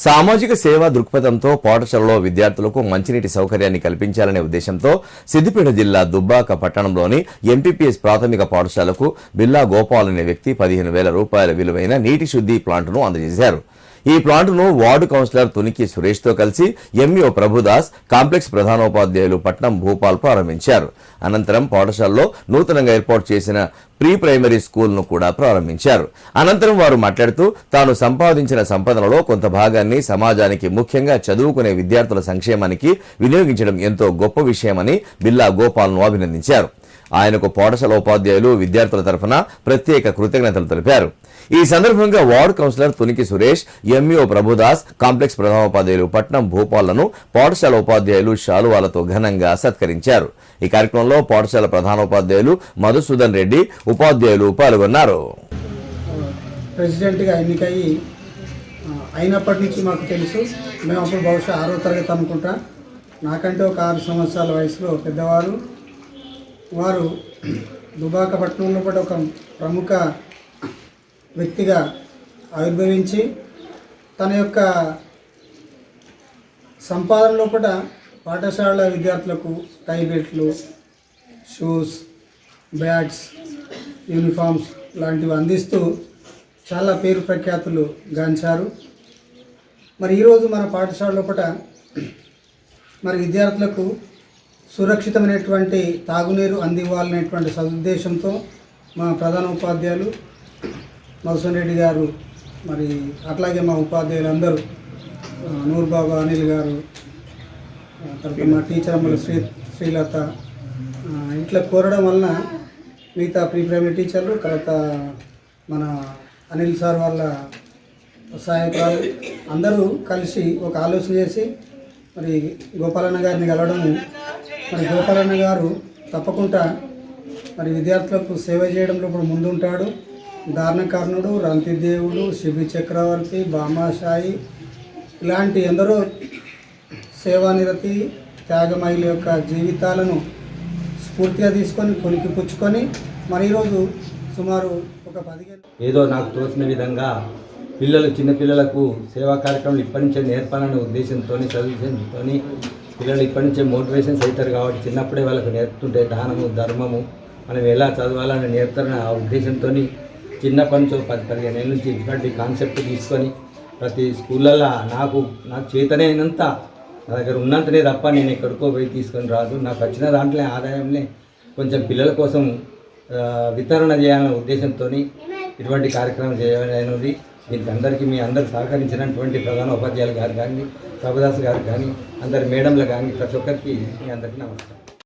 సామాజిక సేవా దృక్పథంతో పాఠశాలలో విద్యార్థులకు మంచినీటి సౌకర్యాన్ని కల్పించాలనే ఉద్దేశంతో సిద్దిపేట జిల్లా దుబ్బాక పట్టణంలోని ఎంపీపీఎస్ ప్రాథమిక పాఠశాలకు బిల్లా గోపాల్ అనే వ్యక్తి 15,000 రూపాయల విలువైన నీటి శుద్ధి ప్లాంట్ను అందజేశారు. ఈ ప్లాంట్ను వార్డు కౌన్సిలర్ తునికి సురేష్ తో కలిసి ఎంఈఓ ప్రభుదాస్, కాంప్లెక్స్ ప్రధానోపాధ్యాయులు పట్నం భూపాల్ ప్రారంభించారు. అనంతరం పాఠశాలలో నూతనంగా ఏర్పాటు చేసిన ప్రీ ప్రైమరీ స్కూల్ ను కూడా ప్రారంభించారు. అనంతరం వారు మాట్లాడుతూ తాను సంపాదించిన సంపదనలో కొంత భాగాన్ని సమాజానికి, ముఖ్యంగా చదువుకునే విద్యార్థుల సంక్షేమానికి వినియోగించడం ఎంతో గొప్ప విషయమని బిల్లా గోపాల్ ను అభినందించారు. ఆయనకు పాఠశాల ఉపాధ్యాయులు, విద్యార్థుల తరఫున ప్రత్యేక కృతజ్ఞతలు తెలిపారు. ఈ సందర్భంగా ward councillor Tuniki Suresh, MEO Prabhudas, complex ప్రధానోపాధ్యాయులు పట్నం భూపాలను పాఠశాల ఉపాధ్యాయులు శాలువాలతో ఘనంగా సత్కరించారు. ఈ కార్యక్రమంలో పాఠశాల ప్రధానోపాధ్యాయులు మధుసూదన్ రెడ్డి, ఉపాధ్యాయులు పాల్గొన్నారు. ప్రెసిడెంట్గా ఎన్నికయ్యి అయినప్పటి నుంచి మాకు తెలుసు. మేము అప్పుడు బహుశా 6వ తరగతి అనుకుంటా. నాకంటే ఒక 6 సంవత్సరాల వయసులో పెద్దవారు. వారు దుబాక పట్టణంలో కూడా ఒక ప్రముఖ వ్యక్తిగా ఆవిర్భవించి తన యొక్క సంపాదనలో కూడా పాఠశాల విద్యార్థులకు టై బెల్ట్లు, షూస్, బ్యాగ్స్, యూనిఫామ్స్ లాంటివి అందిస్తూ చాలా పేరు ప్రఖ్యాతులు గాంచారు. మరి ఈరోజు మన పాఠశాలలో కూడా మరి విద్యార్థులకు సురక్షితమైనటువంటి తాగునీరు అందివ్వాలనేటువంటి సదుద్దేశంతో మా ప్రధాన ఉపాధ్యాయులు మధుసూదన్ రెడ్డి గారు, మరి అట్లాగే మా ఉపాధ్యాయులు అందరూ, నూర్బాబు అనిల్ గారు, తర్వాత మా టీచర్ అమ్మలు శ్రీలత ఇట్లా కోరడం వలన మిగతా ప్రీ ప్రైమరీ టీచర్లు, తర్వాత మన అనిల్ సార్ వాళ్ళ సహాయకురాలు అందరూ కలిసి ఒక ఆలోచన చేసి మరి గోపాలన్న గారిని కలవడము. మరి గోపాలన్న గారు తప్పకుండా మరి విద్యార్థులకు సేవ చేయడంలో ఇప్పుడు ముందుంటాడు. దారుణకారణుడు, రంతిదేవుడు, శిబి చక్రవర్తి, బామాషాయి ఇలాంటి ఎందరో సేవానిరతి త్యాగమయుల యొక్క జీవితాలను స్ఫూర్తిగా తీసుకొని కొనికి పుచ్చుకొని మరి ఈరోజు సుమారు ఒక 15 ఏదో నాకు తోచిన విధంగా చిన్నపిల్లలకు సేవా కార్యక్రమాలు ఇప్పటి నుంచే నేర్పాలనే ఉద్దేశంతో, చదువుతో పిల్లలు ఇప్పటి నుంచే మోటివేషన్స్ అవుతారు కాబట్టి చిన్నప్పుడే వాళ్ళకు నేర్పుతుంటే దానము, ధర్మము మనం ఎలా చదవాలని నేర్పుతారని ఆ ఉద్దేశంతో చిన్నప్పటి నుంచి 10-15 ఏళ్ళ నుంచి ఇటువంటి కాన్సెప్ట్ తీసుకొని ప్రతి స్కూళ్ళల్లో నాకు చేతనైనంత నా దగ్గర ఉన్నంతనే తప్ప నేను ఎక్కడికో పోయి తీసుకొని రాదు. నాకు వచ్చిన దాంట్లో ఆదాయంలో కొంచెం పిల్లల కోసం వితరణ చేయాలనే ఉద్దేశంతో ఇటువంటి కార్యక్రమం చేయాలనేది. దీనికి అందరికీ మీ అందరూ సహకరించినటువంటి ప్రధాన ఉపాధ్యాయులు గారు కానీ, ప్రభుదాస్ గారు కానీ, అందరి మేడంలు కానీ ప్రతి ఒక్కరికి మీ అందరికీ నమస్కారం.